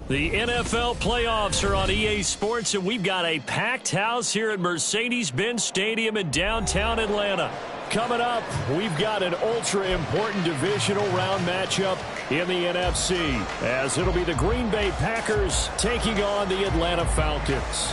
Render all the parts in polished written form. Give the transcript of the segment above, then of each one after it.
The NFL playoffs are on EA Sports, and we've got a packed house here at Mercedes-Benz Stadium in downtown Atlanta. Coming up, we've got an ultra-important divisional round matchup in the NFC, as it'll be the Green Bay Packers taking on the Atlanta Falcons.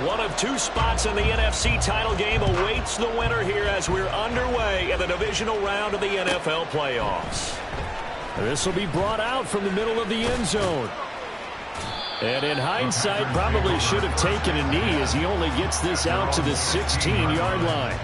One of two spots in the NFC title game awaits the winner here as we're underway in the divisional round of the NFL playoffs. This will be brought out from the middle of the end zone. And in hindsight, probably should have taken a knee as he only gets this out to the 16-yard line.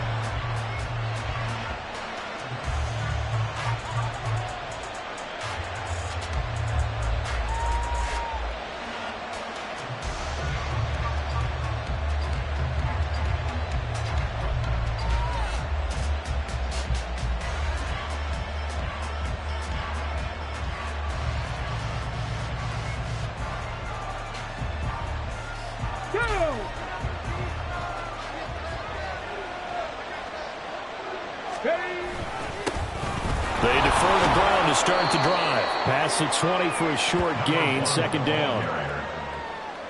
They defer to Brown to start the drive. Pass at 20 for a short gain, second down.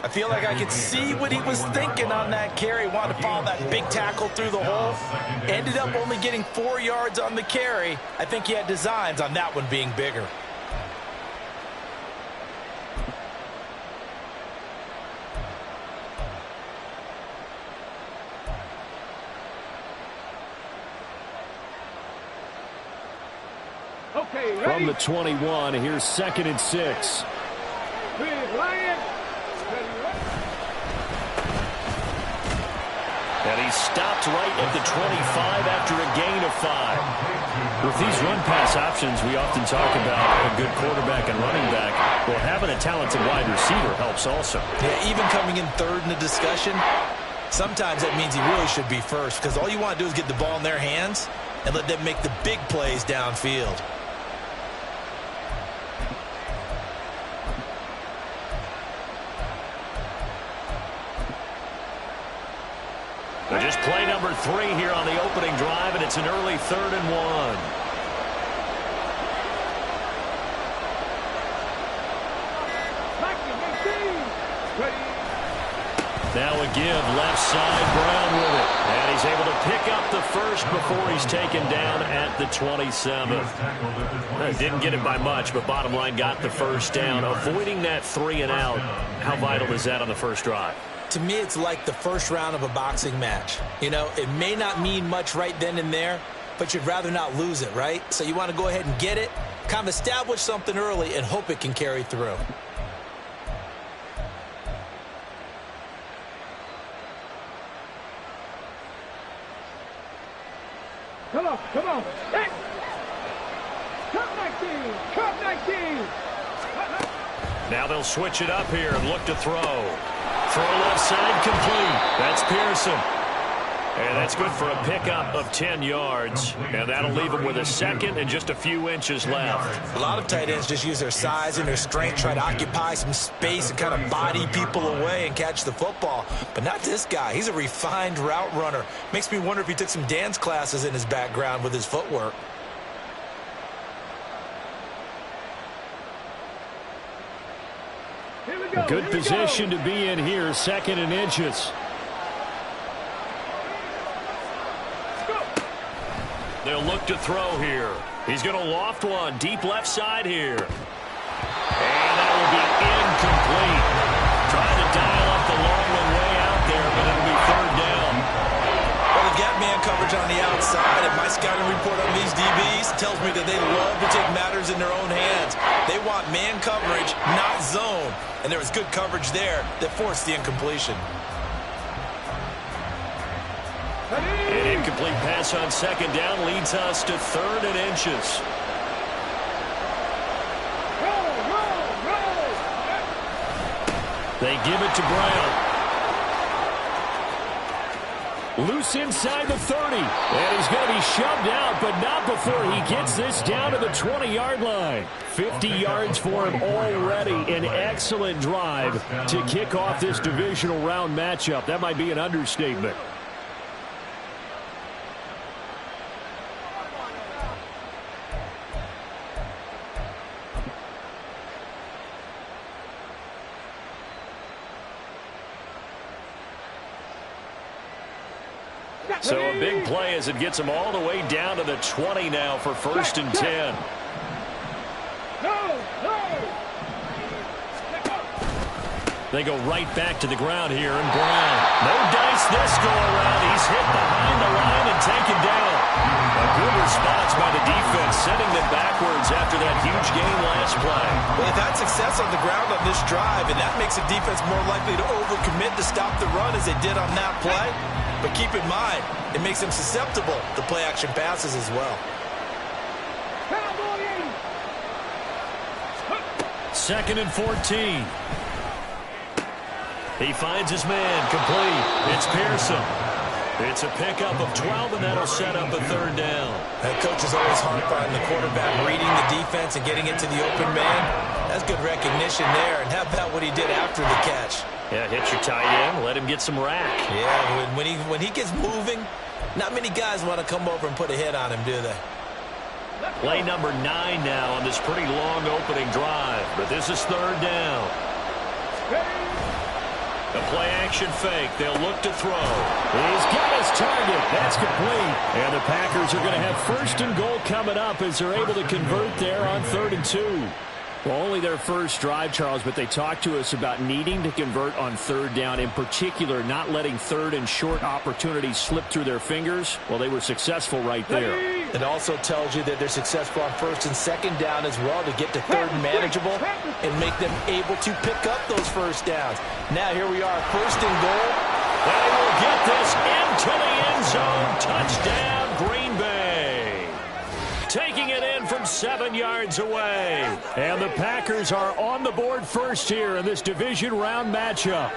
I feel like I could see what he was thinking on that carry. Wanted to follow that big tackle through the hole. Ended up only getting 4 yards on the carry. I think he had designs on that one being bigger. From the 21, here's 2nd and 6. And he stopped right at the 25 after a gain of 5. With these run-pass options, we often talk about a good quarterback and running back. Well, having a talented wide receiver helps also. Yeah, even coming in third in the discussion, sometimes that means he really should be first, because all you want to do is get the ball in their hands and let them make the big plays downfield. Just play number 3 here on the opening drive, and it's an early 3rd and 1. Now a give, left side, Brown with it. And he's able to pick up the first before he's taken down at the 27. Didn't get it by much, but bottom line got the first down. Avoiding that 3 and out, how vital is that on the first drive? To me, it's like the first round of a boxing match. You know, it may not mean much right then and there, but you'd rather not lose it, right? So you want to go ahead and get it, kind of establish something early, and hope it can carry through. Come on. Hey! Cup 19! Cup 19! Now they'll switch it up here and look to throw. Throw left side complete. That's Pearson. And that's good for a pickup of 10 yards. And that'll leave him with a second and just a few inches left. A lot of tight ends just use their size and their strength, try to occupy some space and kind of body people away and catch the football. But not this guy. He's a refined route runner. Makes me wonder if he took some dance classes in his background with his footwork. Good position to be in here, 2nd and inches. They'll look to throw here. He's going to loft one, deep left side here. And that will be incomplete. Trying to dial up the long one way out there, but it'll be 3rd down. Well, they've got man coverage on the outside, and my scouting report on these DBs tells me that they love to take matters in their own hands. They want man coverage, not zone. And there was good coverage there that forced the incompletion. An incomplete pass on 2nd down leads us to 3rd and inches. They give it to Brown. Loose inside the 30. And he's going to be shoved out, but not before before he gets this down to the 20-yard line. 50 yards for him already. An excellent drive to kick off this divisional round matchup. That might be an understatement. So a big play as it gets them all the way down to the 20 now for 1st and 10. They go right back to the ground here, and Brown. No dice this go around. He's hit behind the line and taken down. A good response by the defense, sending them backwards after that huge gain last play. Well, they've had success on the ground on this drive, and that makes the defense more likely to overcommit to stop the run as they did on that play. But keep in mind, it makes them susceptible to play-action passes as well. 2nd and 14. He finds his man, complete. It's Pearson. It's a pickup of 12, and that'll set up a 3rd down. That coach is always harp on the quarterback reading the defense and getting it to the open man. That's good recognition there. And how about what he did after the catch? Yeah, hit your tight end, let him get some rack. Yeah, when he gets moving, not many guys want to come over and put a hit on him, do they? Play number 9 now on this pretty long opening drive. But this is 3rd down. The play-action fake. They'll look to throw. He's got his target. That's complete. And the Packers are going to have 1st and goal coming up as they're able to convert there on 3rd and 2. Well, only their first drive, Charles, but they talked to us about needing to convert on 3rd down, in particular not letting 3rd and short opportunities slip through their fingers. Well, they were successful right there. It also tells you that they're successful on 1st and 2nd down as well to get to 3rd and manageable and make them able to pick up those 1st downs. Now here we are, 1st and goal. They will get this into the end zone. Touchdown, Green Bay. Taking it in from 7 yards away. And the Packers are on the board first here in this division round matchup.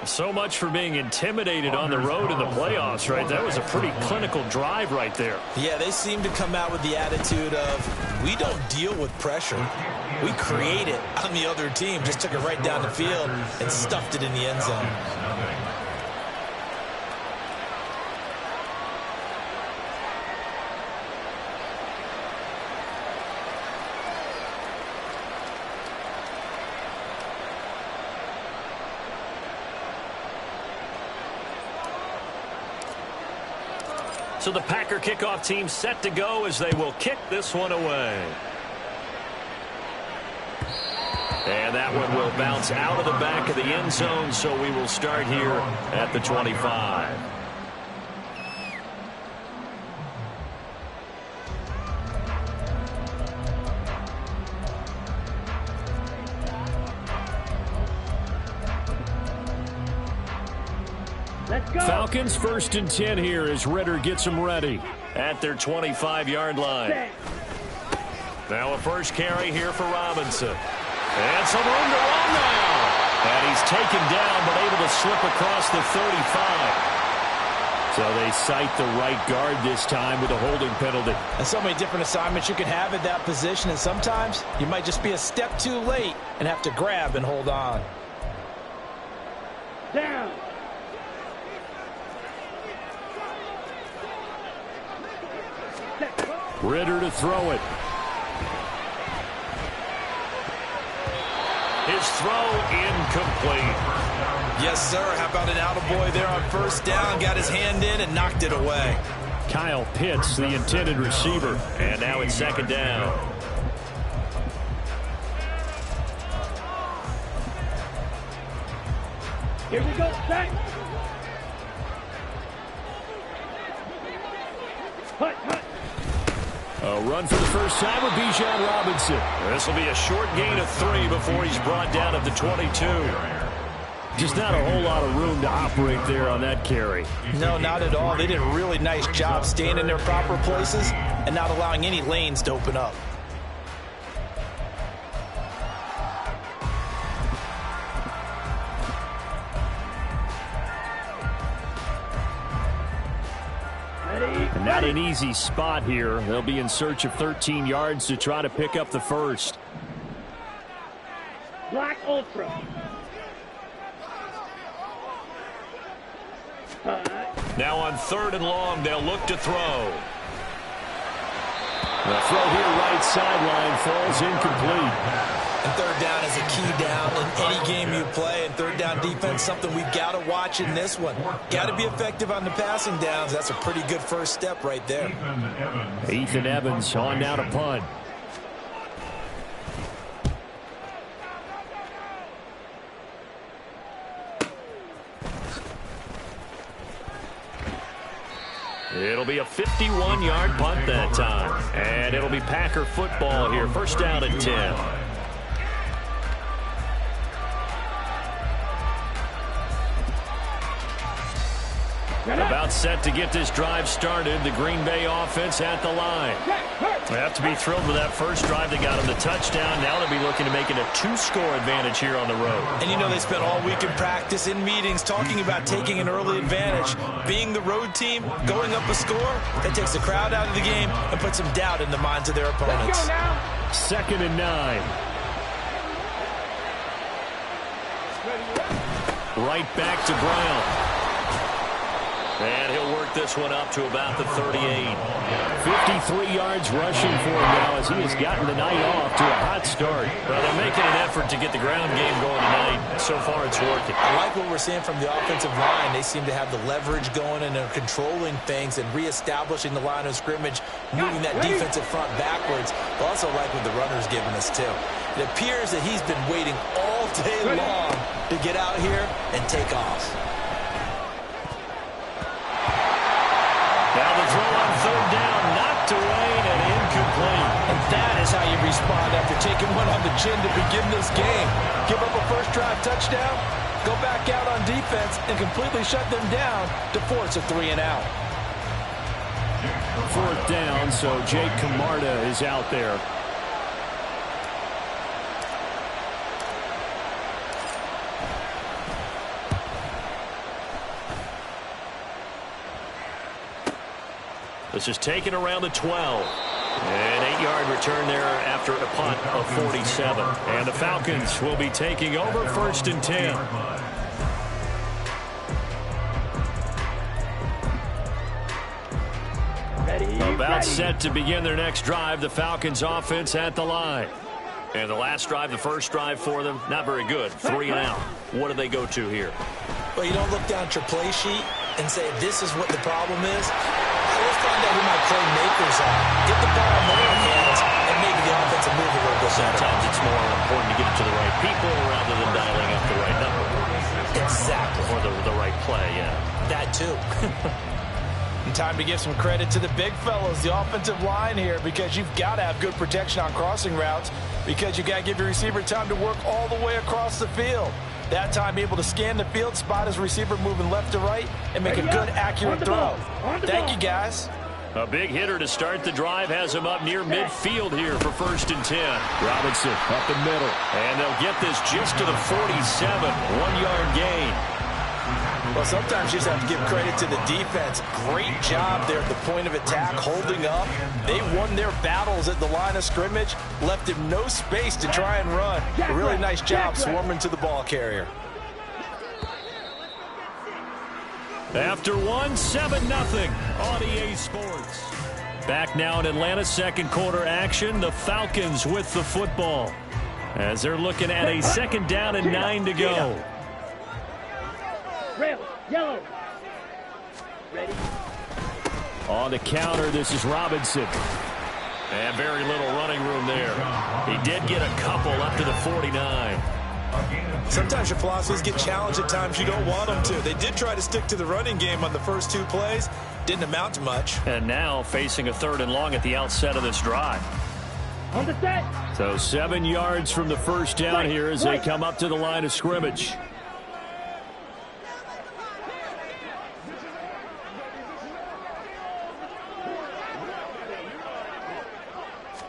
So much for being intimidated on the road in the playoffs, right? That was a pretty clinical drive right there. Yeah, they seem to come out with the attitude of, we don't deal with pressure. We create it on the other team. Just took it right down the field and stuffed it in the end zone. So the Packer kickoff team set to go as they will kick this one away. And that one will bounce out of the back of the end zone, so we will start here at the 25. Let's go. Falcons 1st and 10 here as Ritter gets them ready at their 25-yard line. Now a first carry here for Robinson. And some room to run now. And he's taken down but able to slip across the 35. So they cite the right guard this time with a holding penalty. And so many different assignments you can have at that position, and sometimes you might just be a step too late and have to grab and hold on. Down. Ritter to throw it. His throw incomplete. Yes, sir. How about an attaboy there on 1st down? Got his hand in and knocked it away. Kyle Pitts, the intended receiver. And now it's 2nd down. Here we go, set. Hut, hut. A run for the first time with Bijan Robinson. This will be a short gain of 3 before he's brought down at the 22. Just not a whole lot of room to operate there on that carry. No, not at all. They did a really nice job staying in their proper places and not allowing any lanes to open up. Ready? And not an easy spot here. They'll be in search of 13 yards to try to pick up the first. Black Ultra. Now on 3rd and long, they'll look to throw. The throw here right sideline falls incomplete. And 3rd down is a key down in any game you play. And 3rd down defense, something we've got to watch in this one. Got to be effective on the passing downs. That's a pretty good first step right there. Ethan Evans on now to punt. It'll be a 51-yard punt that time. And it'll be Packer football here. First down and 10. About set to get this drive started. The Green Bay offense at the line. They have to be thrilled with that first drive. They got them the touchdown. Now they'll be looking to make it a 2-score advantage here on the road. And you know they spent all week in practice, in meetings, talking about taking an early advantage. Being the road team, going up a score, that takes the crowd out of the game and puts some doubt in the minds of their opponents. 2nd and 9. Right back to Brown. And he'll work this one up to about the 38. 53 yards rushing for him now as he has gotten the night off to a hot start. Well, they're making an effort to get the ground game going tonight. So far, it's working. I like what we're seeing from the offensive line. They seem to have the leverage going and are controlling things and reestablishing the line of scrimmage, moving that defensive front backwards. I also like what the runner's giving us, too. It appears that he's been waiting all day long to get out here and take off. Now the throw on 3rd down, knocked away and incomplete. And that is how you respond after taking one on the chin to begin this game. Give up a first drive touchdown, go back out on defense, and completely shut them down to force a 3-and-out. 4th down, so Jake Camarda is out there. This is taken around the 12. An 8-yard return there after a punt of 47. And the Falcons will be taking over 1st and 10. About set to begin their next drive. The Falcons offense at the line. And the last drive, the first drive for them, not very good. 3-and-out. What do they go to here? Well, you don't look down at your play sheet and say, this is what the problem is. Let's find out who my playmakers are. Get the ball in their hands and maybe the offensive move a little bit better. Sometimes it's more important to get it to the right people rather than dialing up the right number. Exactly. Or the right play, yeah. That too. And time to give some credit to the big fellas, the offensive line here, because you've got to have good protection on crossing routes because you've got to give your receiver time to work all the way across the field. That time, be able to scan the field, spot his receiver moving left to right, and make a good, accurate throw. Thank you, guys. A big hitter to start the drive has him up near midfield here for 1st and 10. Robinson up the middle. And they'll get this just to the 47. 1-yard gain. Well, sometimes you just have to give credit to the defense. Great job there at the point of attack, holding up. They won their battles at the line of scrimmage, left him no space to try and run. A really nice job swarming to the ball carrier. After 7-0 on EA Sports. Back now in Atlanta, 2nd quarter action. The Falcons with the football as they're looking at a 2nd down and 9 to go. Red, yellow. Ready. On the counter, this is Robinson. And very little running room there. He did get a couple up to the 49. Sometimes your philosophies get challenged at times you don't want them to. They did try to stick to the running game on the first 2 plays. Didn't amount to much. And now facing a 3rd and long at the outset of this drive. On the set. So 7 yards from the first down here as they come up to the line of scrimmage.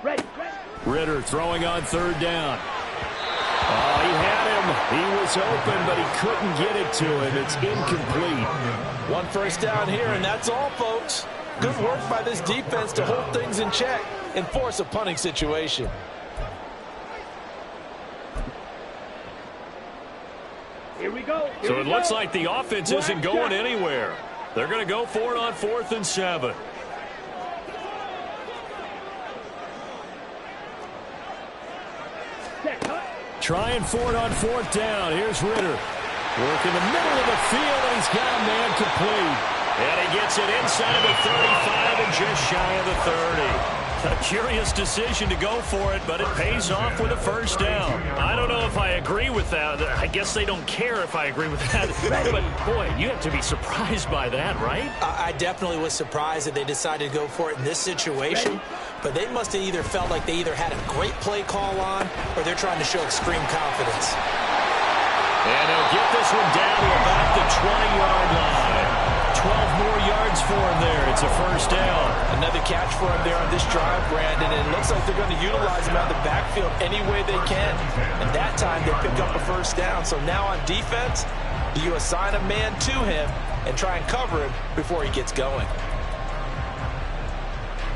Ready. Ritter throwing on 3rd down. Oh, he had him. He was open, but he couldn't get it to him. It's incomplete. 1 first down here, and that's all, folks. Good work by this defense to hold things in check and force a punting situation. Here we go. So it looks like the offense isn't going anywhere. They're going to go for it on 4th and 7. Trying for it on 4th down. Here's Ritter. Work in the middle of the field, and he's got a man complete. And he gets it inside of the 35 and just shy of the 30. A curious decision to go for it, but it pays off with a first down. I don't know if I agree with that. I guess they don't care if I agree with that. But, boy, you have to be surprised by that, right? I definitely was surprised that they decided to go for it in this situation. But they must have either felt like they either had a great play call on or they're trying to show extreme confidence. And he'll get this one down to about the 20-yard line. 12 more yards for him there. It's a first down. Another catch for him there on this drive, Brandon. And it looks like they're going to utilize him out of the backfield any way they can. And that time they pick up a first down. So now on defense, do you assign a man to him and try and cover him before he gets going?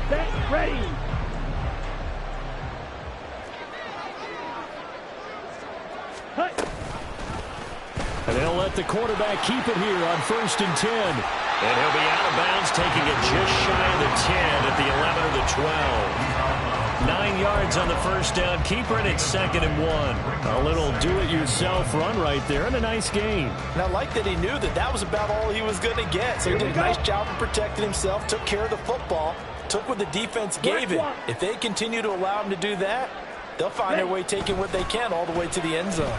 Set, ready. Cut. And they'll let the quarterback keep it here on 1st and 10. And he'll be out of bounds, taking it just shy of the 10 at the 11 or the 12. 9 yards on the first down. Keeper, and it's 2nd and 1. A little do-it-yourself run right there, and a nice gain. And I like that he knew that that was about all he was going to get. So he did a nice job of protecting himself, took care of the football, took what the defense gave him. If they continue to allow him to do that, they'll find their way taking what they can all the way to the end zone.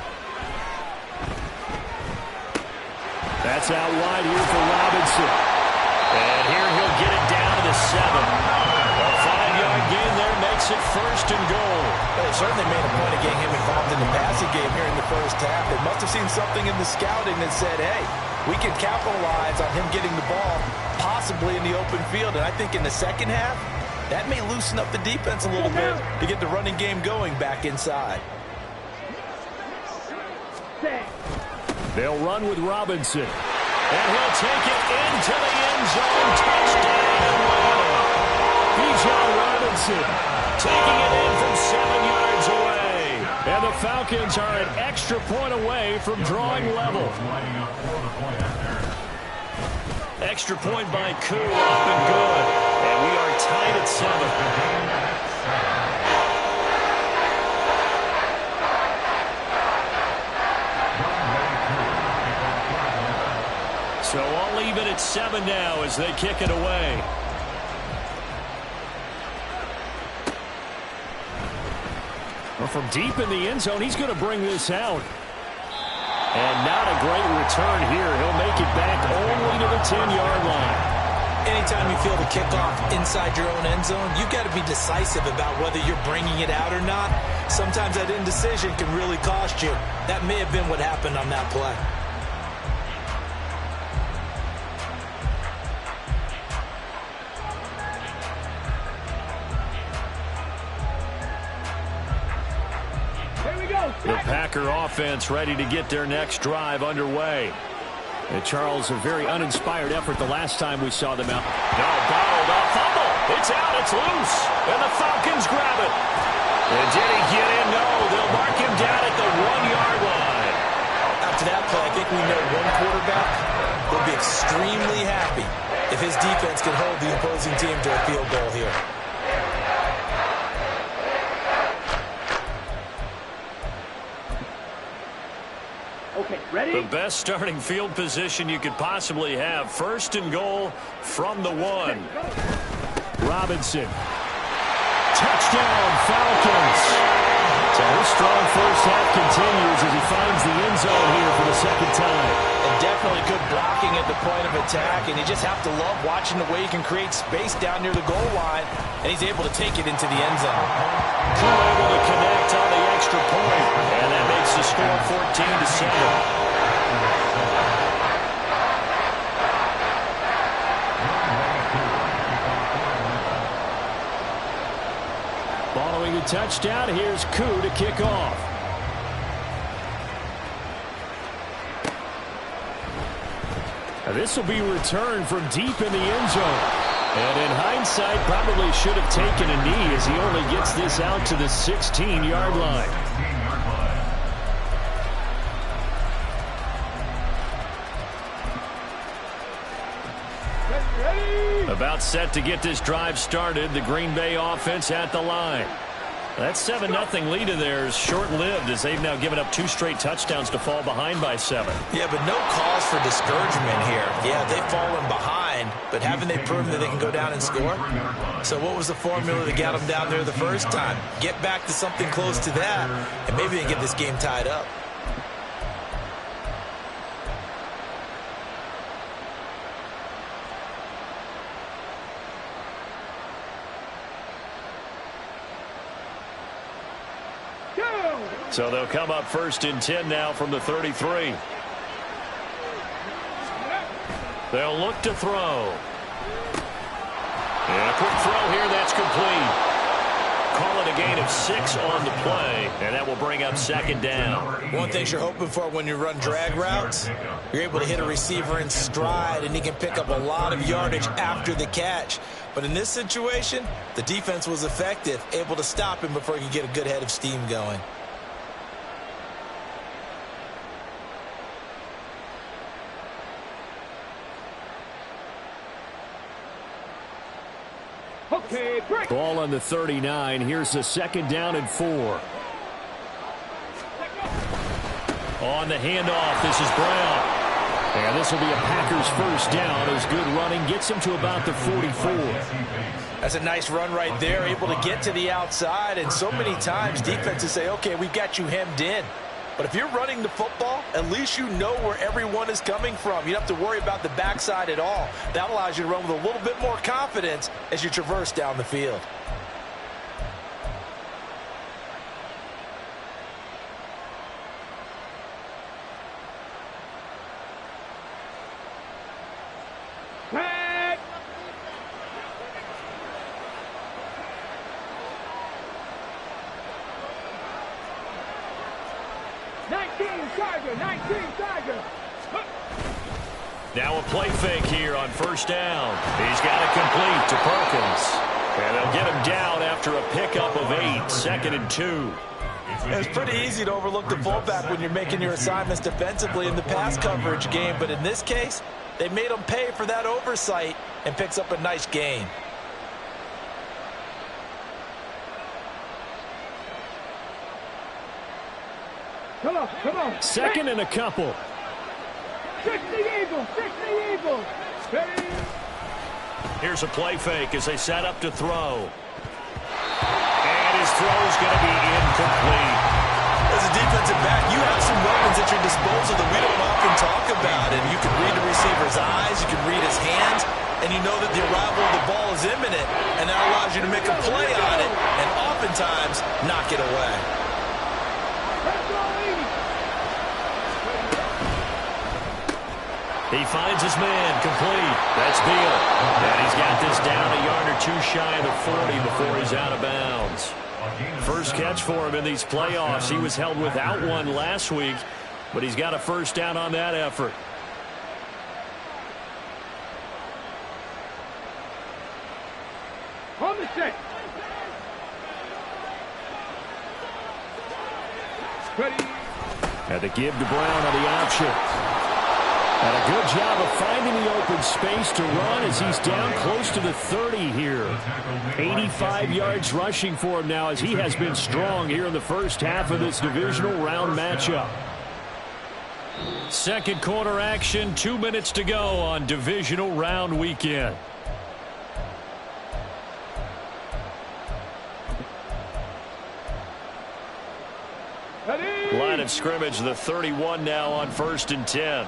That's out wide here for Robinson. And here he'll get it down to the 7. A 5-yard gain there makes it 1st and goal. Well, they certainly made a point of getting him involved in the passing game here in the first half. They must have seen something in the scouting that said, hey, we can capitalize on him getting the ball possibly in the open field. And I think in the second half, that may loosen up the defense a little bit to get the running game going back inside. They'll run with Robinson. And he'll take it into the end zone. Touchdown. Bijan Robinson taking it in from 7 yards away. And the Falcons are an extra point away from drawing level. Extra point by Koo, up and good. And we are tied at 7. So all even at 7 now as they kick it away. Well, from deep in the end zone, he's going to bring this out. And not a great return here. He'll make it back only to the 10-yard line. Anytime you feel the kickoff inside your own end zone, you've got to be decisive about whether you're bringing it out or not. Sometimes that indecision can really cost you. That may have been what happened on that play. The Packer offense ready to get their next drive underway. And Charles, a very uninspired effort the last time we saw them out. No, bottled up, fumble. It's out, it's loose. And the Falcons grab it. And did he get in? No, they'll mark him down at the 1-yard line. After that play, I think we know one quarterback will be extremely happy if his defense can hold the opposing team to a field goal here. Okay, ready? The best starting field position you could possibly have. 1st and goal from the 1. Robinson. Touchdown, Falcons. So his strong first half continues as he finds the end zone here for the 2nd time. And definitely good blocking at the point of attack, and you just have to love watching the way he can create space down near the goal line, and he's able to take it into the end zone. Koo able to connect on the extra point, and that makes the score 14-7. Following the touchdown, here's Koo to kick off. This will be returned from deep in the end zone. And in hindsight, probably should have taken a knee as he only gets this out to the 16-yard line. About set to get this drive started. The Green Bay offense at the line. That 7-0 lead of theirs short-lived as they've now given up 2 straight touchdowns to fall behind by 7. Yeah, but no cause for discouragement here. Yeah, they've fallen behind, but haven't they proven that they can go down and score? So what was the formula that got them down there the first time? Get back to something close to that, and maybe they get this game tied up. So they'll come up 1st and 10 now from the 33. They'll look to throw. And a quick throw here, that's complete. Call it a gain of 6 on the play, and that will bring up 2nd down. One thing you're hoping for when you run drag routes, you're able to hit a receiver in stride, and he can pick up a lot of yardage after the catch. But in this situation, the defense was effective, able to stop him before he could get a good head of steam going. Okay, break. Ball on the 39. Here's the 2nd down and 4. On the handoff, this is Brown. And this will be a Packers 1st down as good running gets him to about the 44. That's a nice run right there, able to get to the outside. And so many times defenses say, okay, we've got you hemmed in. But if you're running the football, at least you know where everyone is coming from. You don't have to worry about the backside at all. That allows you to run with a little bit more confidence as you traverse down the field. Back. Tiger. Now a play fake here on 1st down. He's got it complete to Perkins. And they'll get him down after a pickup of 8, 2nd and 2. It's pretty easy to overlook the fullback when you're making your assignments defensively in the pass coverage game. But in this case, they made him pay for that oversight and picks up a nice gain. Come on. 2nd and a couple. 60 Eagles. Ready. Here's a play fake as they set up to throw. And his throw's going to be incomplete. As a defensive back, you have some weapons at your disposal that we don't often talk about. And you can read the receiver's eyes, you can read his hands, and you know that the arrival of the ball is imminent. And that allows you to make a play on it and oftentimes knock it away. He finds his man complete. That's Beal. And he's got this down a yard or 2 shy of the 40 before he's out of bounds. First catch for him in these playoffs. He was held without one last week, but he's got a 1st down on that effort. On the set. Ready. And the give to Brown on the option. And a good job of finding the open space to run as he's down close to the 30 here. 85 yards rushing for him now as he has been strong here in the first half of this divisional round matchup. 2nd quarter action, 2 minutes to go on divisional round weekend. Ready. Line of scrimmage, the 31 now on 1st and 10.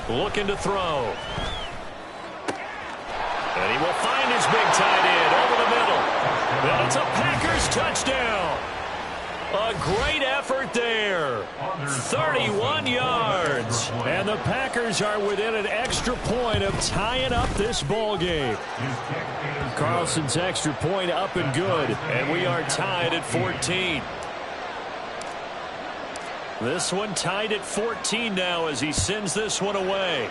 Looking to throw. And he will find his big tight end over the middle. And it's a Packers touchdown. A A great effort there. 31 yards. And the Packers are within an extra point of tying up this ball game. Carlson's extra point up and good. And we are tied at 14. This one tied at 14 now as he sends this one away.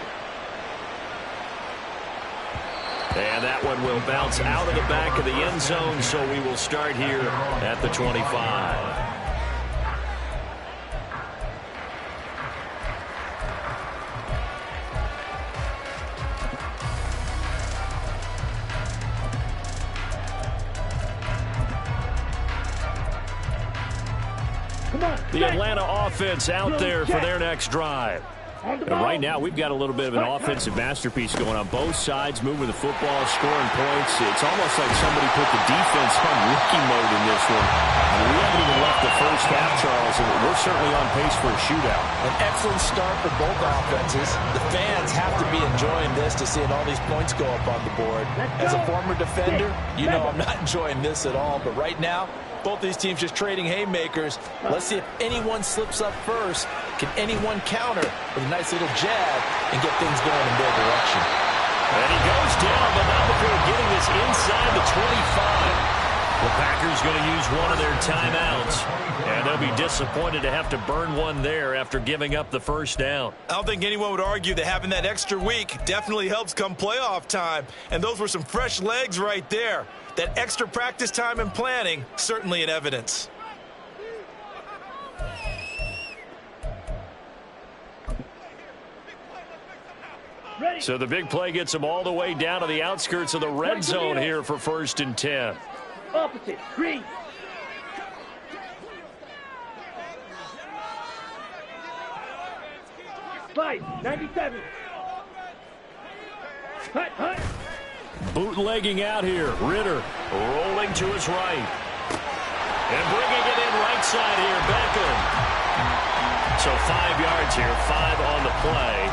And that one will bounce out of the back of the end zone, so we will start here at the 25. The Atlanta offense out there for their next drive. And right now, we've got a little bit of an offensive masterpiece going on both sides, moving the football, scoring points. It's almost like somebody put the defense on rookie mode in this one. We haven't even left the first half, Charles, and we're certainly on pace for a shootout. An excellent start for both offenses. The fans have to be enjoying this to seeing all these points go up on the board. As a former defender, you know I'm not enjoying this at all, but right now, both these teams just trading haymakers. Let's see if anyone slips up first. Can anyone counter with a nice little jab and get things going in their direction? And he goes down, but not before getting this inside the 25. The Packers going to use one of their timeouts. And they'll be disappointed to have to burn one there after giving up the first down. I don't think anyone would argue that having that extra week definitely helps come playoff time. And those were some fresh legs right there. That extra practice time and planning, certainly in evidence. So the big play gets them all the way down to the outskirts of the red zone here for 1st and 10. Opposite, green. Five, 97. Hut, hut. Bootlegging out here. Ritter rolling to his right. And bringing it in right side here. Beckham. So 5 yards here. 5 on the play.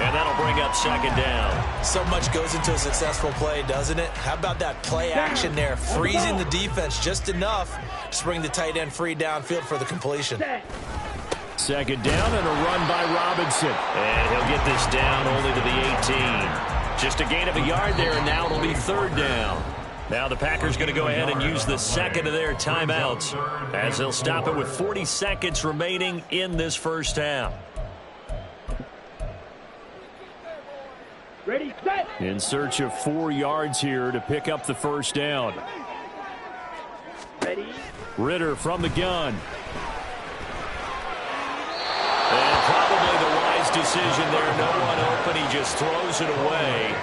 And that'll bring up 2nd down. So much goes into a successful play, doesn't it? How about that play action there? Freezing the defense just enough to bring the tight end free downfield for the completion. 2nd down and a run by Robinson. And he'll get this down only to the 18. Just a gain of a yard there, and now it'll be 3rd down. Now the Packers going to go ahead and use the second of their timeouts as they'll stop it with 40 seconds remaining in this first half. Ready, set. In search of 4 yards here to pick up the first down. Ready. Ritter from the gun. And probably the wise decision there. No one open. He just throws it away.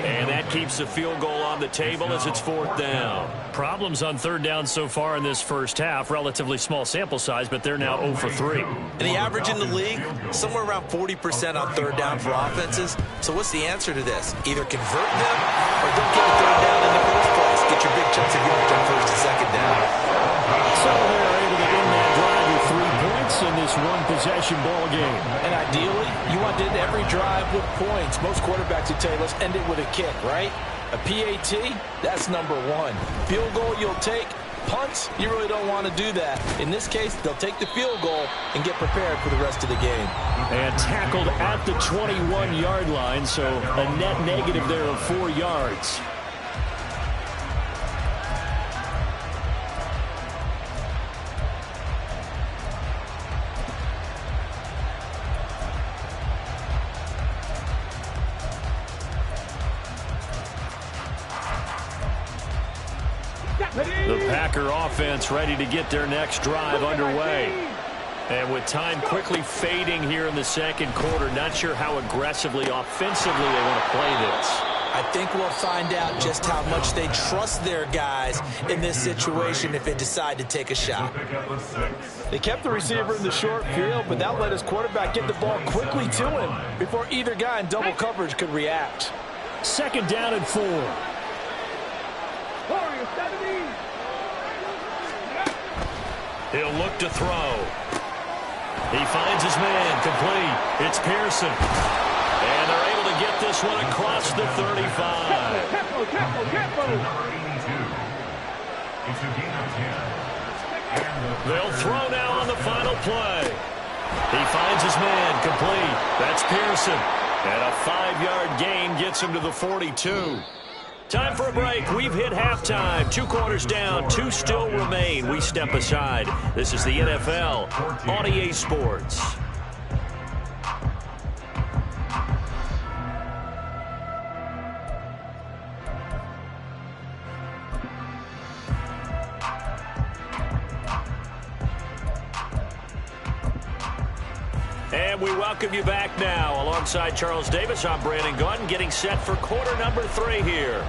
And that keeps the field goal on the table as it's 4th down. Problems on 3rd down so far in this first half. Relatively small sample size, but they're now 0 for 3. And the average in the league, somewhere around 40% on 3rd down for offenses. So what's the answer to this? Either convert them or don't get a 3rd down in the first place. Get your big chunks of yardage on 1st and 2nd down. So they're able to end that drive with 3 points in this one-possession ball game. And ideally, you want to end every drive with points. Most quarterbacks would tell you, let's end it with a kick, right? A PAT, that's number 1. Field goal you'll take. Punts, you really don't want to do that. In this case, they'll take the field goal and get prepared for the rest of the game. And tackled at the 21-yard line, so a net negative there of 4 yards. The Packer offense ready to get their next drive underway. And with time quickly fading here in the second quarter, not sure how aggressively, offensively they want to play this. I think we'll find out just how much they trust their guys in this situation if they decide to take a shot. They kept the receiver in the short field, but that let his quarterback get the ball quickly to him before either guy in double coverage could react. 2nd down and 4. He'll look to throw. He finds his man, complete. It's Pearson. And they're able to get this one across the 35. They'll throw now on the final play. He finds his man, complete. That's Pearson. And a 5-yard gain gets him to the 42. Time for a break. We've hit halftime. 2 quarters down, 2 still remain. We step aside. This is the NFL on EA Sports. And we welcome you back now. Alongside Charles Davis, I'm Brandon Gaudin, getting set for quarter number 3 here.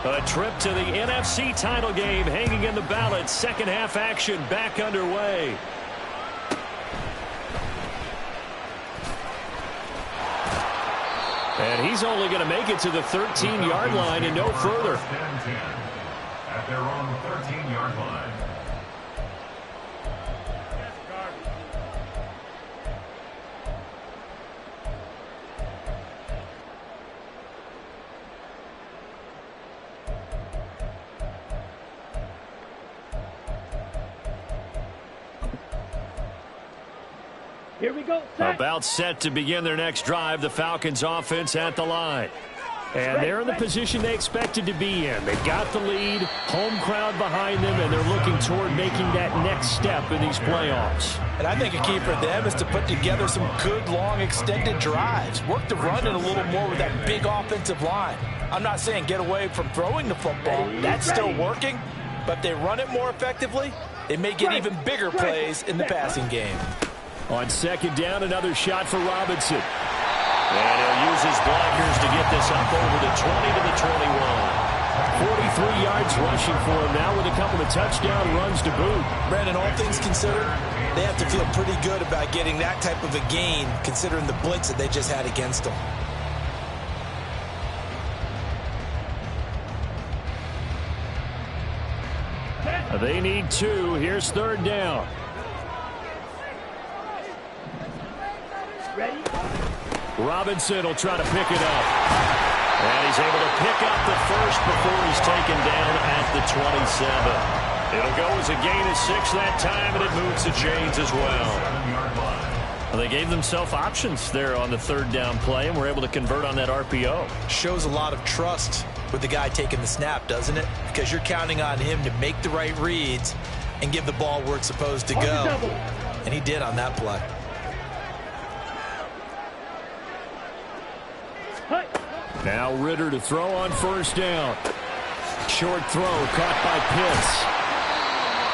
A trip to the NFC title game hanging in the balance. Second half action back underway. And he's only going to make it to the 13-yard line and no further. At their own 13-yard line. Here we go. Set. About set to begin their next drive. The Falcons offense at the line. And they're in the position they expected to be in. They got the lead, home crowd behind them, and they're looking toward making that next step in these playoffs. And I think a key for them is to put together some good, long, extended drives. Work the run in a little more with that big offensive line. I'm not saying get away from throwing the football. That's still working. But if they run it more effectively, they may get even bigger plays in the passing game. On second down, another shot for Robinson. And he'll use his blockers to get this up over the 20 to the 21. 43 yards rushing for him now with a couple of touchdown runs to boot. Brandon, all things considered, they have to feel pretty good about getting that type of a gain considering the blitz that they just had against them. They need 2. Here's third down. Ready? Robinson will try to pick it up. And he's able to pick up the first before he's taken down at the 27. It'll go as a gain of 6 that time, and it moves the chains as well. They gave themselves options there on the third down play, and were able to convert on that RPO. Shows a lot of trust with the guy taking the snap, doesn't it? Because you're counting on him to make the right reads and give the ball where it's supposed to go. And he did on that play. Now Ritter to throw on first down. Short throw caught by Pitts.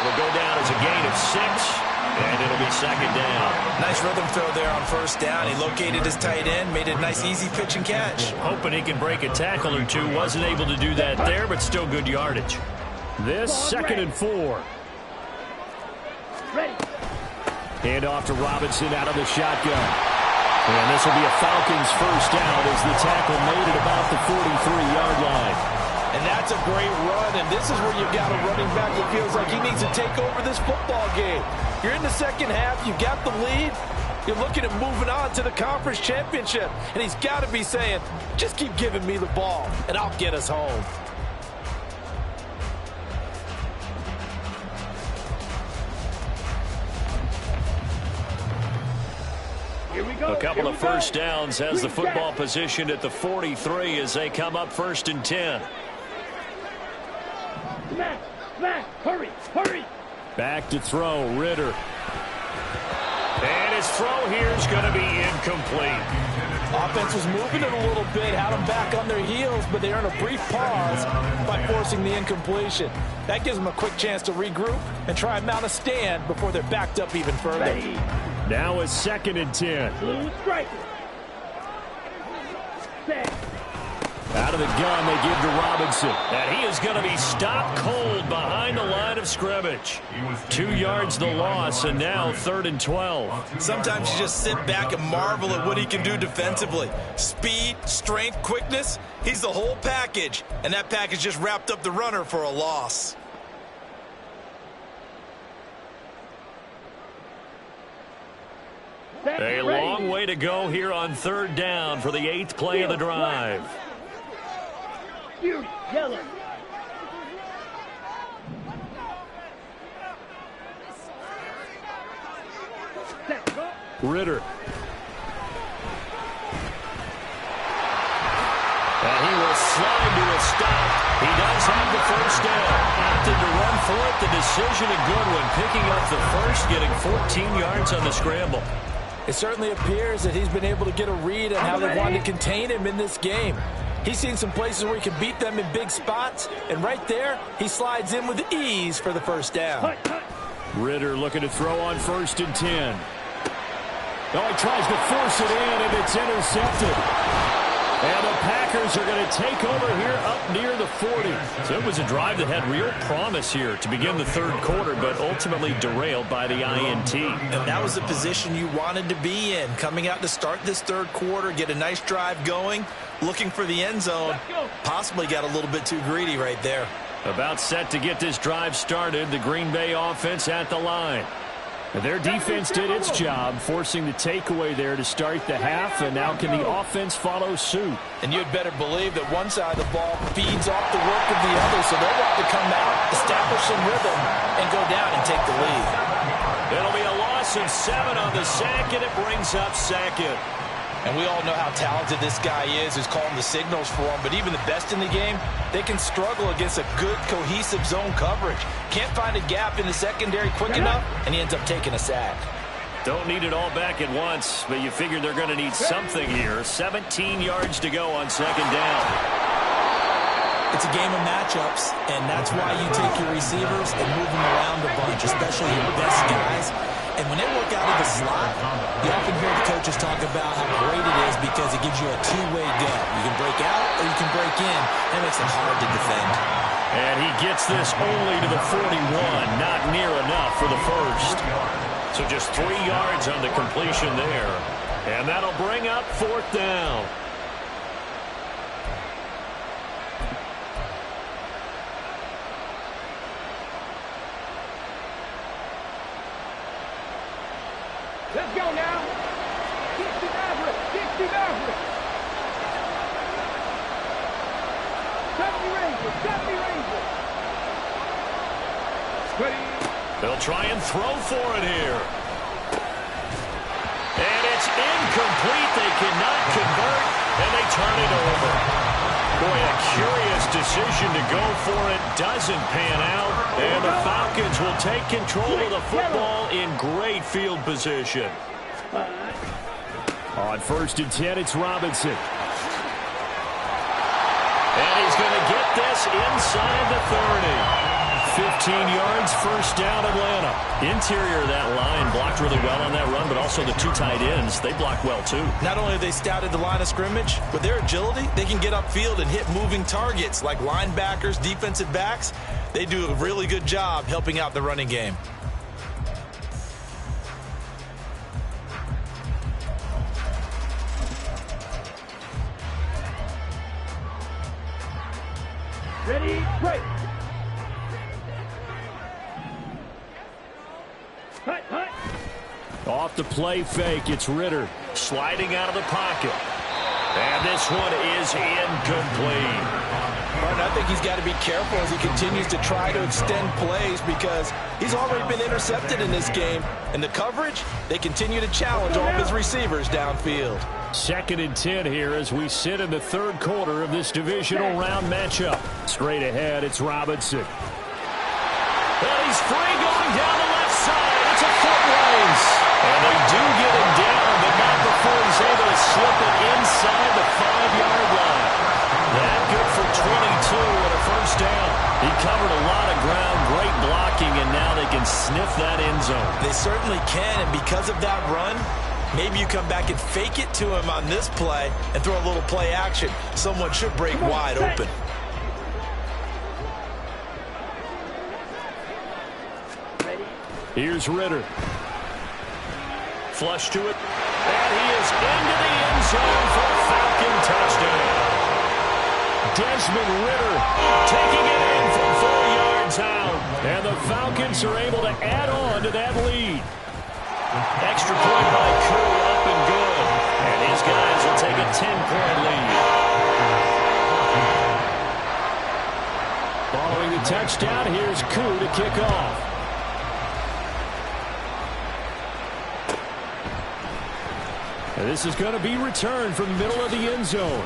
Will go down as a gain of 6, and it'll be second down. Nice rhythm throw there on first down. He located his tight end, made a nice easy pitch and catch. Hoping he can break a tackle or two. Wasn't able to do that there, but still good yardage. This second and 4. Ready. Hand off to Robinson out of the shotgun. And this will be a Falcons first down as the tackle made it about the 43-yard line. And that's a great run, and this is where you've got a running back that feels like he needs to take over this football game. You're in the second half, you got the lead, you're looking at moving on to the conference championship, and he's got to be saying, just keep giving me the ball, and I'll get us home. A couple of first downs has the football positioned at the 43 as they come up first and 10. Smash, hurry, hurry. Back to throw, Ritter. And his throw here is going to be incomplete. Offense was moving it a little bit, had them back on their heels, but they earn a brief pause by forcing the incompletion. That gives them a quick chance to regroup and try and mount a stand before they're backed up even further. Ready. Now a second and 10. Blue striker. Set. Out of of the gun they give to Robinson. And he is going to be stopped cold behind the line of scrimmage. 2 yards the loss, and now 3rd and 12. Sometimes you just sit back and marvel at what he can do defensively. Speed, strength, quickness, he's the whole package. And that package just wrapped up the runner for a loss. A long way to go here on 3rd down for the 8th play of the drive. Yellow. Ritter. And he will slide to a stop. He does have the 1st down. Opted to run for it. The decision a good one. Picking up the 1st, getting 14 yards on the scramble. It certainly appears that he's been able to get a read on how they want to contain him in this game. He's seen some places where he can beat them in big spots, and right there, he slides in with ease for the 1st down. Ritter looking to throw on 1st and 10. Oh, he tries to force it in, and it's intercepted. And the Packers are going to take over here up near the 40. So it was a drive that had real promise here to begin the 3rd quarter, but ultimately derailed by the INT. And that was the position you wanted to be in. Coming out to start this 3rd quarter, get a nice drive going, looking for the end zone. Possibly got a little bit too greedy right there. About set to get this drive started, the Green Bay offense at the line. Their defense did its job, forcing the takeaway there to start the half, and now can the offense follow suit? And you'd better believe that one side of the ball feeds off the work of the other, so they'll want to come out, establish some rhythm, and go down and take the lead. It'll be a loss of 7 on the sack, and it brings up 2nd. And we all know how talented this guy is who's calling the signals for him, but even the best in the game, they can struggle against a good, cohesive zone coverage. Can't find a gap in the secondary quick enough, and he ends up taking a sack. Don't need it all back at once, but you figure they're going to need something here. 17 yards to go on 2nd down. It's a game of matchups, and that's why you take your receivers and move them around a bunch, especially your best guys. And when they work out of the slot, you often hear the coaches talk about how great it is because it gives you a two-way go. You can break out or you can break in. That makes it hard to defend. And he gets this only to the 41, not near enough for the 1st. So just 3 yards on the completion there. And that'll bring up 4th down. Let's go now. 60 Maverick. 60 Maverick. 70 Rangers. 70 Rangers. Ready. They'll try and throw for it here. And it's incomplete. They cannot convert, and they turn it over. Boy, a curious decision to go for it. Doesn't pan out. And the Falcons will take control of the football in great field position. On 1st and 10, it's Robinson. And he's going to get this inside the 30. 15 yards, 1st down, Atlanta. Interior of that line blocked really well on that run, but also the 2 tight ends, they block well too. Not only have they scouted the line of scrimmage, with their agility, they can get upfield and hit moving targets like linebackers, defensive backs. They do a really good job helping out the running game. Ready, break. Hut, hut. Off the play fake, it's Ritter sliding out of the pocket. And this one is incomplete. Martin, I think he's got to be careful as he continues to try to extend plays because he's already been intercepted in this game. And the coverage, they continue to challenge all of his receivers downfield. 2nd and 10 here as we sit in the 3rd quarter of this divisional round matchup. Straight ahead, it's Robinson. And he's free going down the left side. It's a foot race. And they do get him down, but not before he's able to slip it inside the 5-yard line. That good for 22 and a 1st down. He covered a lot of ground, great blocking, and now they can sniff that end zone. They certainly can, and because of that run, Maybe you come back and fake it to him on this play and throw a little play action. Someone should break wide open. Here's Ritter. Flush to it. And he is into the end zone for a Falcon touchdown. Desmond Ritter taking it in from 4 yards out. And the Falcons are able to add on to that lead. Extra point by Koo, up and good. And his guys will take a 10-point lead. Following the touchdown, here's Koo to kick off. And this is going to be returned from the middle of the end zone.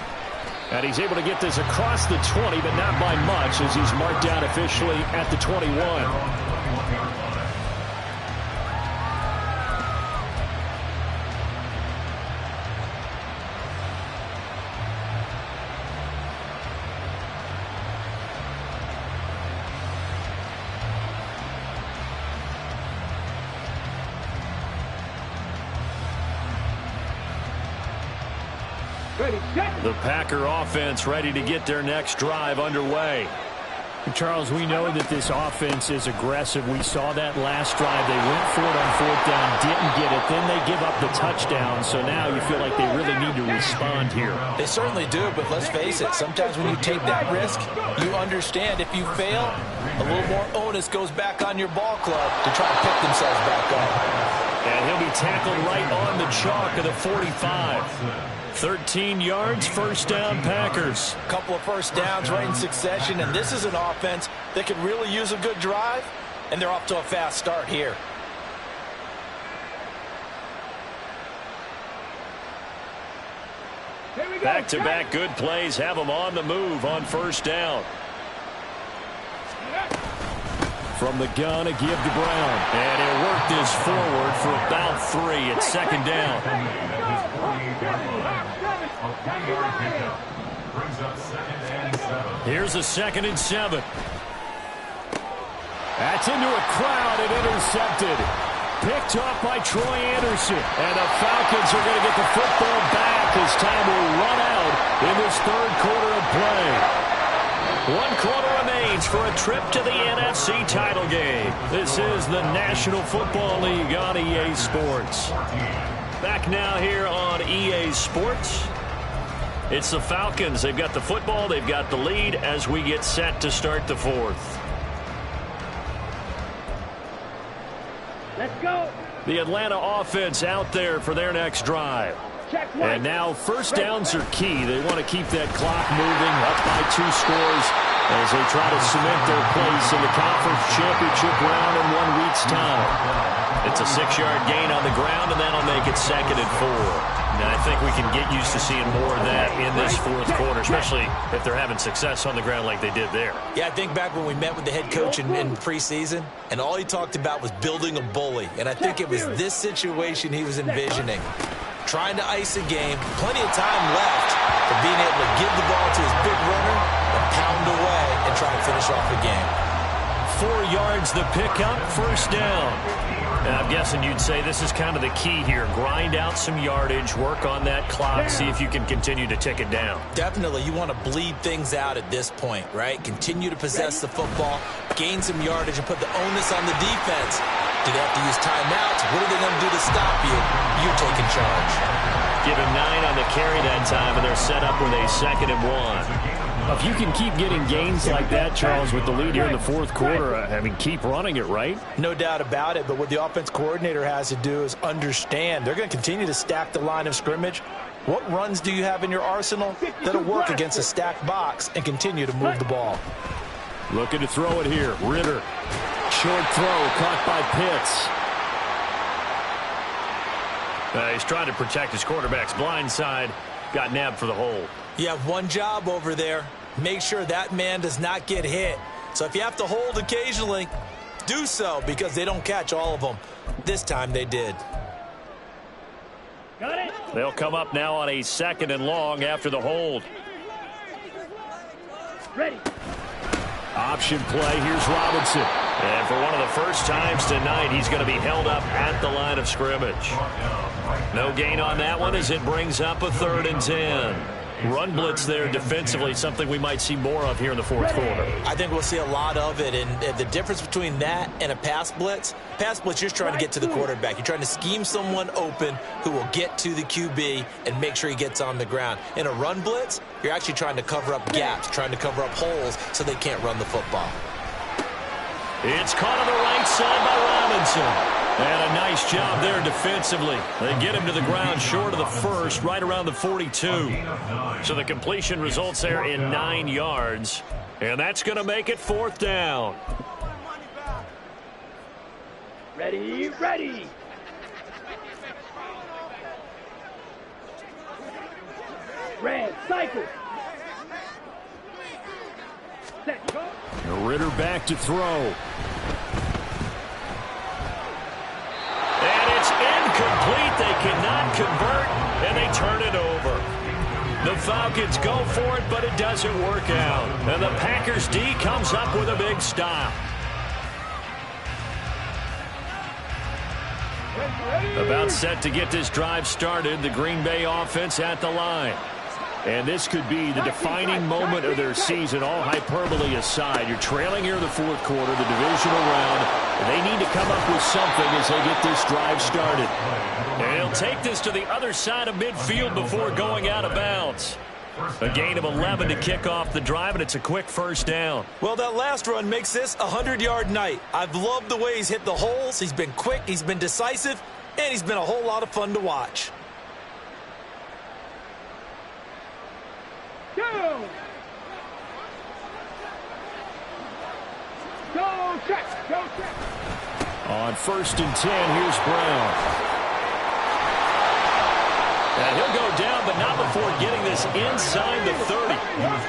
And he's able to get this across the 20, but not by much, as he's marked down officially at the 21. The Packer offense ready to get their next drive underway. Charles, we know that this offense is aggressive. We saw that last drive. They went for it on 4th down, didn't get it. Then they give up the touchdown. So now you feel like they really need to respond here. They certainly do, but let's face it. Sometimes when you take that risk, you understand if you fail, a little more onus goes back on your ball club to try to pick themselves back up. And he'll be tackled right on the chalk of the 45. 13 yards, first down, Packers. A couple of first downs right in succession, and this is an offense that could really use a good drive, and they're off to a fast start here. Back-to-back good plays have them on the move on first down. From the gun, a give to Brown. And he'll work this forward for about 3 at second down. Here's a 2nd and 7. That's into a crowd and intercepted. Picked off by Troy Anderson. And the Falcons are going to get the football back as time will run out in this 3rd quarter of play. 1 quarter remains for a trip to the NFC title game. This is the National Football League on EA Sports. Back now here on EA Sports. It's the Falcons. They've got the football. They've got the lead as we get set to start the 4th. Let's go. The Atlanta offense out there for their next drive. And now first downs are key. They want to keep that clock moving, up by 2 scores as they try to cement their place in the conference championship round in 1 week's time. It's a 6-yard gain on the ground, and that'll make it 2nd and 4. And I think we can get used to seeing more of that in this 4th quarter, especially if they're having success on the ground like they did there. Yeah, I think back when we met with the head coach in preseason, and all he talked about was building a bully. And I think it was this situation he was envisioning. Trying to ice a game, plenty of time left for being able to give the ball to his big runner and pound away and try to finish off the game. 4 yards the pickup, first down. And I'm guessing you'd say this is kind of the key here. Grind out some yardage, work on that clock, see if you can continue to tick it down. Definitely, you want to bleed things out at this point, right? Continue to possess the football, gain some yardage, and put the onus on the defense. Do they have to use timeouts? What are they going to do to stop you? You're taking charge. Give him 9 on the carry that time, and they're set up with a 2nd and 1. If you can keep getting gains like that, Charles, with the lead here in the 4th quarter, I mean, keep running it, right? No doubt about it, but what the offense coordinator has to do is understand. They're going to continue to stack the line of scrimmage. What runs do you have in your arsenal that'll work against a stacked box and continue to move the ball? Looking to throw it here. Ritter. Short throw caught by Pitts. He's trying to protect his quarterback's blind side. Got nabbed for the hold. You have one job over there. Make sure that man does not get hit. So if you have to hold occasionally, do so because they don't catch all of them. This time they did. Got it. They'll come up now on a 2nd and long after the hold. Ready. Option play. Here's Robinson. And for one of the first times tonight, he's going to be held up at the line of scrimmage. No gain on that one as it brings up a 3rd and 10. Run blitz there defensively, something we might see more of here in the fourth quarter. I think we'll see a lot of it, and the difference between that and a pass blitz, you're just trying to get to the quarterback. You're trying to scheme someone open who will get to the QB and make sure he gets on the ground. In a run blitz, you're actually trying to cover up gaps, trying to cover up holes so they can't run the football. It's caught on the right side by Robinson. And a nice job there defensively. They get him to the ground short of the first, right around the 42. So the completion results there in 9 yards. And that's going to make it 4th down. Ready, ready. Red, cycle. Set, go. Ritter back to throw. And it's incomplete. They cannot convert, and they turn it over. The Falcons go for it, but it doesn't work out. And the Packers D comes up with a big stop. About set to get this drive started, the Green Bay offense at the line. And this could be the defining moment of their season, all hyperbole aside. You're trailing here in the fourth quarter, the divisional round, and they need to come up with something as they get this drive started. And he'll take this to the other side of midfield before going out of bounds. A gain of 11 to kick off the drive, and it's a quick 1st down. Well, that last run makes this a 100-yard night. I've loved the way he's hit the holes. He's been quick, he's been decisive, and he's been a whole lot of fun to watch. Go! Go check! Go check! On 1st and 10, here's Brown. And he'll go down, but not before getting this inside the 30.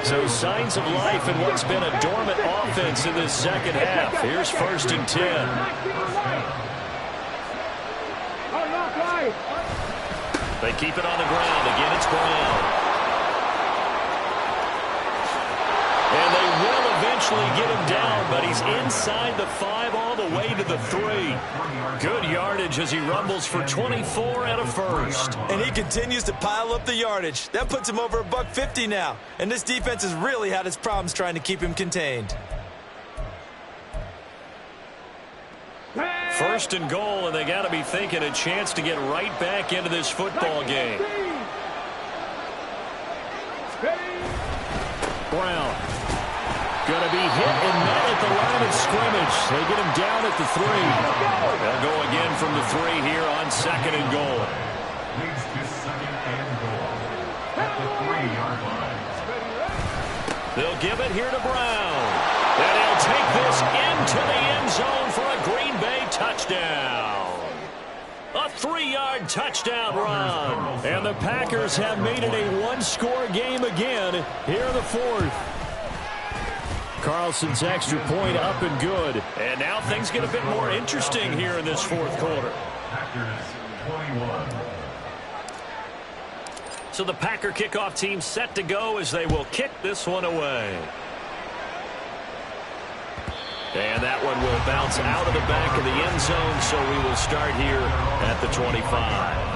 So signs of life in what's been a dormant offense in this second half. Here's 1st and 10. They keep it on the ground. Again, it's Brown. And they will eventually get him down, but he's inside the 5 all the way to the 3. Good yardage as he rumbles for 24 and a first. And he continues to pile up the yardage. That puts him over $150 now. And this defense has really had its problems trying to keep him contained. 1st and goal, and they got to be thinking a chance to get right back into this football game. Brown. Going to be hit and met at the line of scrimmage. They get him down at the 3. They'll go again from the 3 here on 2nd and goal. Leads to 2nd and goal at the 3-yard line. They'll give it here to Brown. And he'll take this into the end zone for a Green Bay touchdown. A 3-yard touchdown run. And the Packers have made it a 1-score game again here in the 4th. Carlson's extra point up and good. And now things get a bit more interesting here in this 4th quarter. Packers 21. So the Packer kickoff team set to go as they will kick this one away. And that one will bounce out of the back of the end zone, so we will start here at the 25.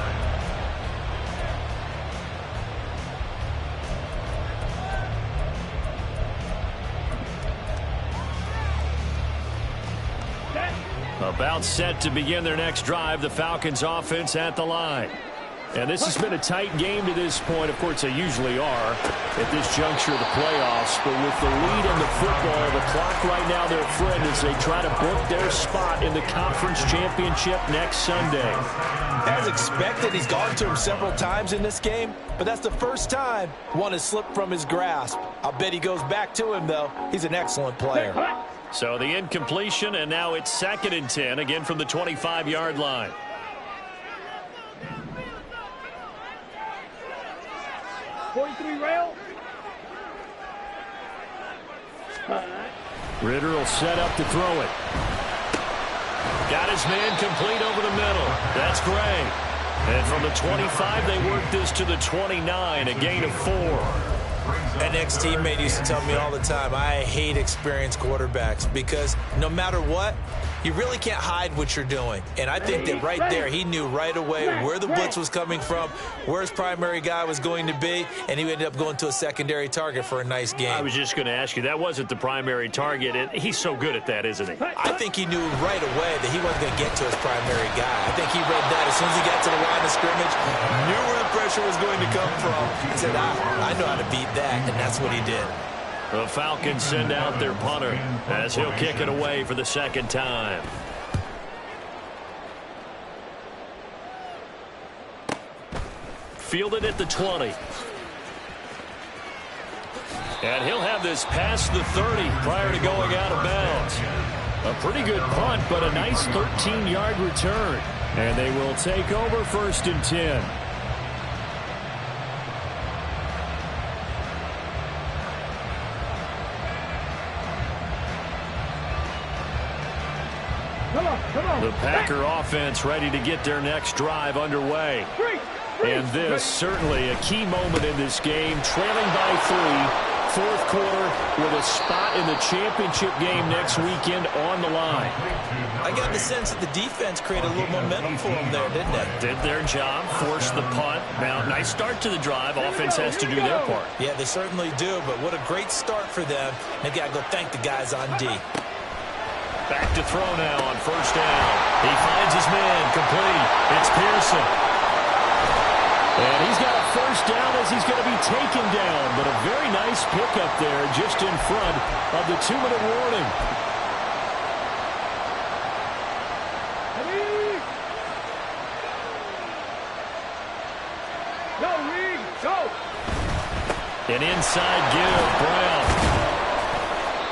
About set to begin their next drive, the Falcons offense at the line. And this has been a tight game to this point. Of course, they usually are at this juncture of the playoffs. But with the lead in the football, the clock right now their friend as they try to book their spot in the conference championship next Sunday. As expected, he's gone to him several times in this game, but that's the first time one has slipped from his grasp. I'll bet he goes back to him, though. He's an excellent player. So the incompletion, and now it's 2nd and 10, again from the 25-yard line. Rail. Ritter will set up to throw it. Got his man complete over the middle. That's great. And from the 25, they work this to the 29, a gain of 4. An ex-teammate used to tell me all the time, I hate experienced quarterbacks because no matter what, you really can't hide what you're doing. And I think that right there, he knew right away where the blitz was coming from, where his primary guy was going to be, and he ended up going to a secondary target for a nice game. I was just going to ask you, that wasn't the primary target, and he's so good at that, isn't he? I think he knew right away that he wasn't going to get to his primary guy. I think he read that as soon as he got to the line of scrimmage, knew where the pressure was going to come from, and said, I know how to beat that, and that's what he did. The Falcons send out their punter as he'll kick it away for the second time. Fielded at the 20. And he'll have this past the 30 prior to going out of bounds. A pretty good punt, but a nice 13-yard return. And they will take over 1st and 10. The Packer offense ready to get their next drive underway. And this certainly a key moment in this game, trailing by 3, 4th quarter with a spot in the championship game next weekend on the line. I got the sense that the defense created a little momentum for them there, didn't they? Did their job, forced the punt. Now, nice start to the drive. Offense has to do their part. Yeah, they certainly do, but what a great start for them. They've got to go thank the guys on D. Back to throw now on 1st down. He finds his man complete. It's Pearson. And he's got a 1st down as he's going to be taken down. But a very nice pickup there just in front of the 2-minute warning. Go, Reed, go! An inside give, Brown.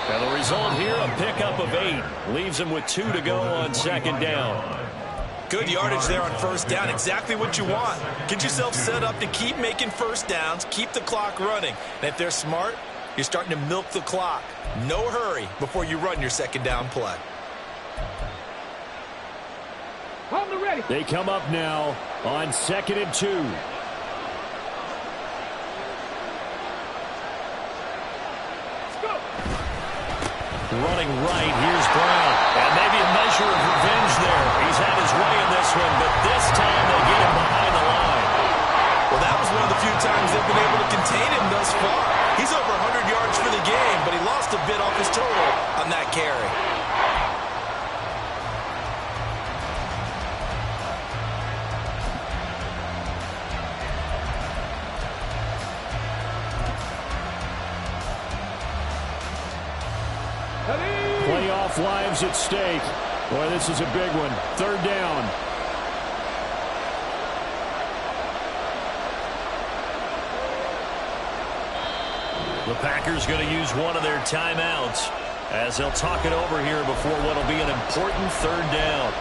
And the result here, a pickup of 8. Leaves him with 2 to go on 2nd down. Good yardage there on 1st down. Exactly what you want. Get yourself set up to keep making 1st downs, keep the clock running. And if they're smart, you're starting to milk the clock. No hurry before you run your 2nd down play. Hold the ready. They come up now on 2nd and 2. Running right, here's Brown. And maybe a measure of revenge there. He's had his way in this one, but this time they get him behind the line. Well, that was one of the few times they've been able to contain him thus far. He's over 100 yards for the game, but he lost a bit off his total on that carry. Playoff lives at stake. Boy, this is a big one. 3rd down. The Packers going to use one of their timeouts as they'll talk it over here before what will be an important 3rd down.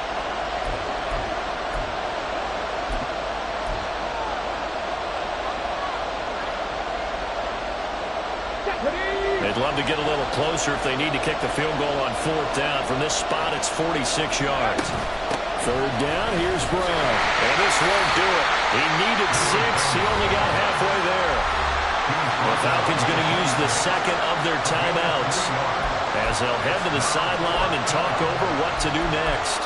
They'd love to get a little closer if they need to kick the field goal on 4th down. From this spot, it's 46 yards. 3rd down, here's Brown. And this won't do it. He needed 6. He only got halfway there. The Falcons going to use the 2nd of their timeouts as they'll head to the sideline and talk over what to do next.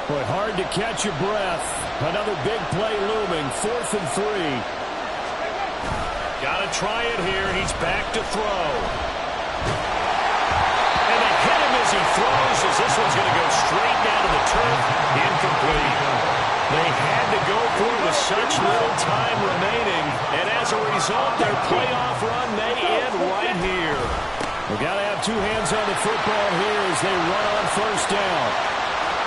But hard to catch your breath. Another big play looming. 4th and 3. Got to try it here. He's back to throw. And they hit him as he throws, as this one's going to go straight down to the turf. Incomplete. They had to go for it with such little time remaining. And as a result, their playoff run may end right here. We've got to have 2 hands on the football here as they run on 1st down.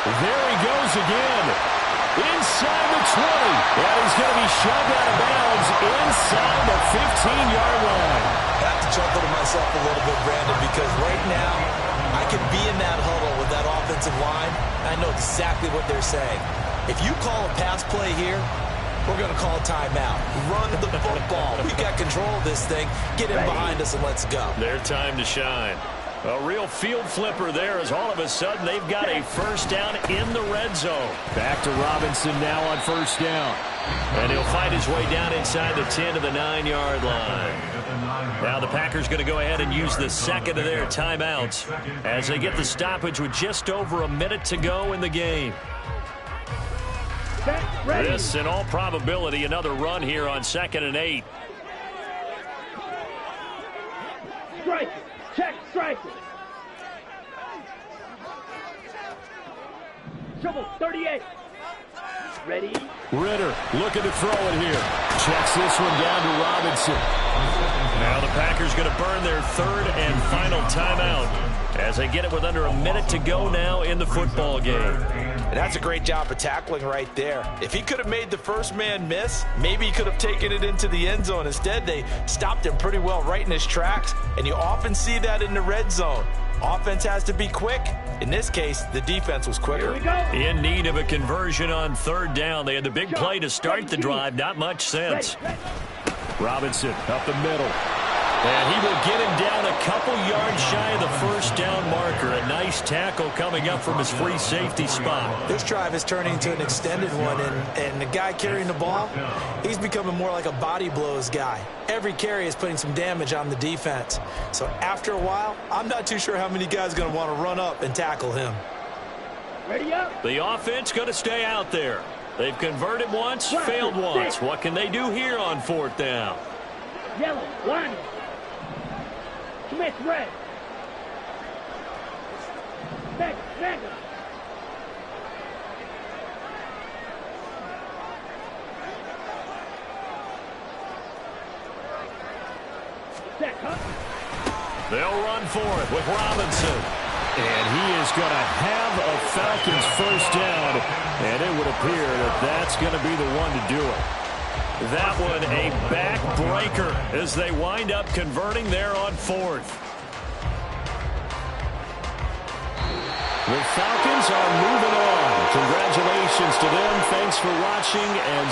There he goes again. Inside the 20. And he's going to be shoved out of bounds inside the 15-yard line. I have to chuckle to myself a little bit, Brandon, because right now I could be in that huddle with that offensive line. And I know exactly what they're saying. If you call a pass play here, we're going to call timeout. Run the football. We got control of this thing. Get him behind us and let's go. Their time to shine. A real field flipper there as all of a sudden they've got a first down in the red zone. Back to Robinson now on first down. And he'll fight his way down inside the 10 to the 9-yard line. Now the Packers going to go ahead and use the second of their timeouts as they get the stoppage with just over a minute to go in the game. This, in all probability, another run here on 2nd and 8. Strike it. Check, strike it. Trouble, 38. Ready? Ritter looking to throw it here. Checks this one down to Robinson. Now the Packers going to burn their third and final timeout as they get it with under a minute to go now in the football game. And that's a great job of tackling right there. If he could have made the first man miss, maybe he could have taken it into the end zone. Instead, they stopped him pretty well right in his tracks, and you often see that in the red zone. Offense has to be quick. In this case, the defense was quicker. In need of a conversion on third down. They had the big play to start the drive. Not much sense. Robinson up the middle. And he will get him down a couple yards shy of the first down marker. A nice tackle coming up from his free safety spot. This drive is turning into an extended one, and the guy carrying the ball, he's becoming more like a body blows guy. Every carry is putting some damage on the defense. So after a while, I'm not too sure how many guys are going to want to run up and tackle him. Ready up. The offense going to stay out there. They've converted once, failed once. What can they do here on fourth down? Yellow, line. Smith, red. Back. They'll run for it with Robinson. And he is going to have a Falcons first down. And it would appear that that's going to be the one to do it. That one a backbreaker as they wind up converting there on fourth. The Falcons are moving on. Congratulations to them. Thanks for watching and